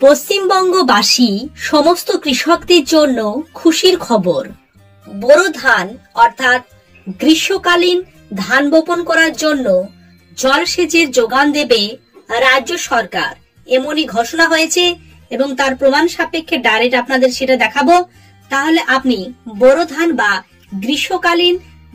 পশ্চিমবঙ্গবাসী সমস্ত কৃষকদের জন্য খুশির খবর। বোরো ধান অর্থাৎ গ্রীষ্মকালীন ধান বপন করার জন্য জলসেচের যোগান দেবে রাজ্য সরকার, এমনই ঘোষণা হয়েছে এবং তার প্রমাণ সাপেক্ষে ডাইরেক্ট আপনাদের সেটা দেখাবো। তাহলে আপনি বোরো ধান বা গ্রীষ্মকালীন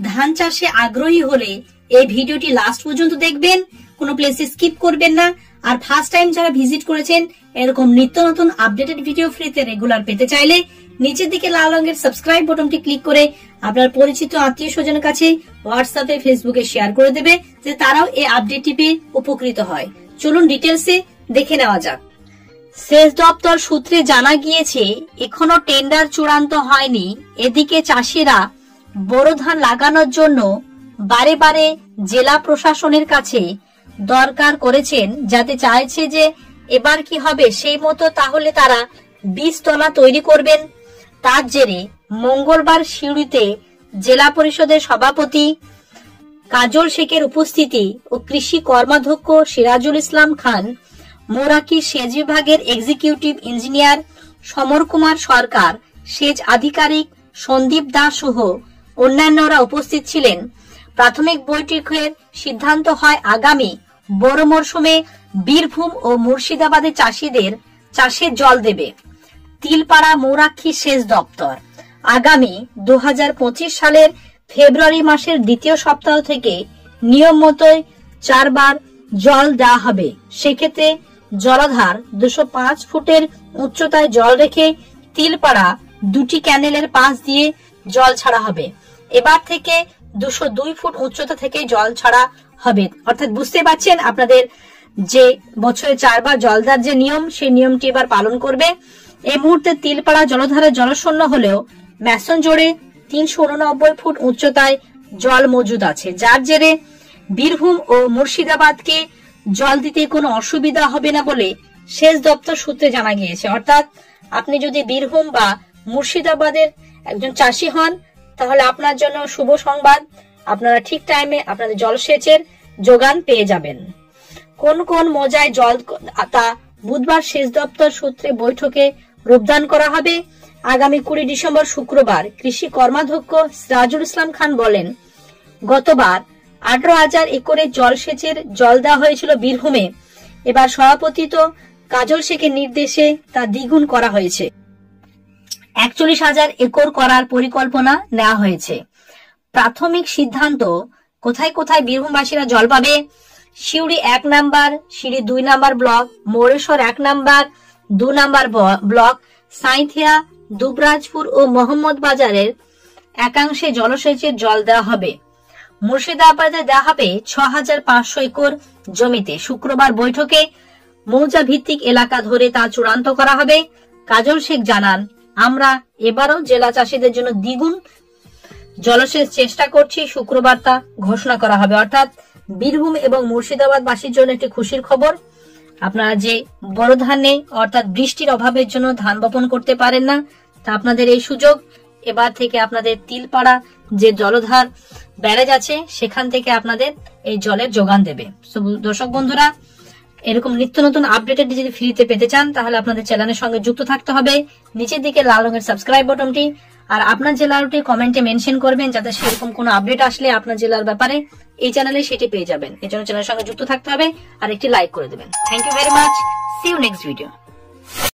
ধান চাষে আগ্রহী হলে এই ভিডিওটি লাস্ট পর্যন্ত দেখবেন, কোনো প্লেসে স্কিপ করবেন না। আর ফার্স্ট টাইম যারা ভিজিট করেছেন এরকম নিত্য নতুন আপডেটেড ভিডিও ফ্রিতে রেগুলার পেতে চাইলে নিচের দিকে লাল রঙের সাবস্ক্রাইব বাটনটি ক্লিক করে আপনার পরিচিত আত্মীয় স্বজনের কাছে হোয়াটসঅ্যাপে ফেসবুকে শেয়ার করে দেবে, যে তারাও এই আপডেটটি পেয়ে উপকৃত হয়। চলুন ডিটেলসে দেখে নেওয়া যাক। সেচ দপ্তর সূত্রে জানা গিয়েছে এখনো টেন্ডার চূড়ান্ত হয়নি। এদিকে চাষিরা বোরো ধান লাগানোর জন্য বারে বারে জেলা প্রশাসনের কাছে দরকার করেছেন, যাতে চাইছে যে এবার কি হবে সেই মতো তাহলে তারা বীজতলা তৈরি করবেন। তার জেরে মঙ্গলবার সিউড়িতে জেলা পরিষদের সভাপতি কাজল শেখের উপস্থিতি ও কৃষি কর্মাধ্যক্ষ সিরাজুল ইসলাম খান, মোরাকি সেচ বিভাগের এক্সিকিউটিভ ইঞ্জিনিয়ার সমর কুমার সরকার, সেচ আধিকারিক সন্দীপ দাস সহ অন্যান্যরা উপস্থিত ছিলেন। প্রাথমিক বৈঠকের সিদ্ধান্ত হয় আগামী বোরো মরশুমে বীরভূম ও মুর্শিদাবাদের চাষিদের চাষে জল দেবে তিলপাড়া মৌরাক্ষী সেচ দপ্তর। আগামী 2025 সালের ফেব্রুয়ারি মাসের দ্বিতীয় সপ্তাহ থেকে নিয়ম মতোই 4 বার জল দেওয়া হবে। সেক্ষেত্রে জলাধার 205 ফুটের উচ্চতায় জল রেখে তিলপাড়া 2টি ক্যানেলের পাশ দিয়ে জল ছাড়া হবে। এবার থেকে 202 ফুট উচ্চতা থেকে জল ছাড়া হবে। অর্থাৎ বুঝতে পারছেন আপনাদের যে বছরে 4 বার জল দেওয়ার যে নিয়ম, সেই নিয়মটি এবার পালন করবে। এই মুহূর্তে তিলপাড়া জলধারে জলশূন্য হলেও ম্যাসন জোড়ে 389 ফুট উচ্চতায় জল মজুদ আছে, যার জেরে বীরভূম ও মুর্শিদাবাদকে জল দিতে কোনো অসুবিধা হবে না বলে সেচ দপ্তর সূত্রে জানা গিয়েছে। অর্থাৎ আপনি যদি বীরভূম বা মুর্শিদাবাদের একজন চাষি হন তাহলে আপনার জন্য শুভ সংবাদ, আপনারা ঠিক টাইমে আপনাদের জলসেচের যোগান পেয়ে যাবেন। কোন কোন মৌজায় জল তা বুধবার সেচ দপ্তর সূত্রে বৈঠকে রূপদান করা হবে। আগামী 20 ডিসেম্বর শুক্রবার কৃষি কর্মাধ্যক্ষ সিরাজুল ইসলাম খান বলেন, গতবার 18,000 একরে জলসেচের জল দেওয়া হয়েছিল বীরভূমে, এবার সভাপতিত্ব কাজল শেখের নির্দেশে তা দ্বিগুণ করা হয়েছে। 41,000 একর করার পরিকল্পনা নেওয়া হয়েছে। প্রাথমিক সিদ্ধান্ত কোথায় কোথায় বীরভূমবাসীরা জল পাবে। Suri 1 number, Suri 2 number block, Mayureswar 1 number, 2 number block, Sainthia, Dubrajpur ও মোহাম্মদ বাজারের একাংশে জলসেচের জল দেওয়া হবে। মুর্শিদাবাদে দেওয়া হবে 6,500 একর জমিতে। শুক্রবার বৈঠকে মৌজা ভিত্তিক এলাকা ধরে তা চূড়ান্ত করা হবে। কাজল শেখ জানান, আমরা এবারও জেলা চাষীদের জন্য দ্বিগুণ জলসেচ চেষ্টা করছি। শুক্রবার তা ঘোষণা করা হবে। অর্থাৎ বীরভূম এবং মুর্শিদাবাদ বাসীর জন্য একটি খুশির খবর। আপনারা যে বড় ধানে অর্থাৎ বৃষ্টির অভাবের জন্য ধান বপন করতে পারেন না, তা আপনাদের এই সুযোগ। এবার থেকে আপনাদের তিলপাড়া যে জলধার ব্যারেজ আছে সেখান থেকে আপনাদের এই জলের যোগান দেবে। দর্শক বন্ধুরা, এরকম নিত্য নতুন আপডেটেড যদি ফ্রিতে পেতে চান তাহলে আপনাদের চ্যানেলের সঙ্গে যুক্ত থাকতে হবে। নিচের দিকে লাল রঙের সাবস্ক্রাইব বাটনটি আর আপনার জেলারটি কমেন্টে মেনশন করবেন, যাতে সেরকম কোনো আপডেট আসলে আপনার জেলার ব্যাপারে এই চ্যানেলে সেটি পেয়ে যাবেন। এই জন্য চ্যানেলের সঙ্গে যুক্ত থাকতে হবে আর একটি লাইক করে দেবেন। Thank you very much. See you next video.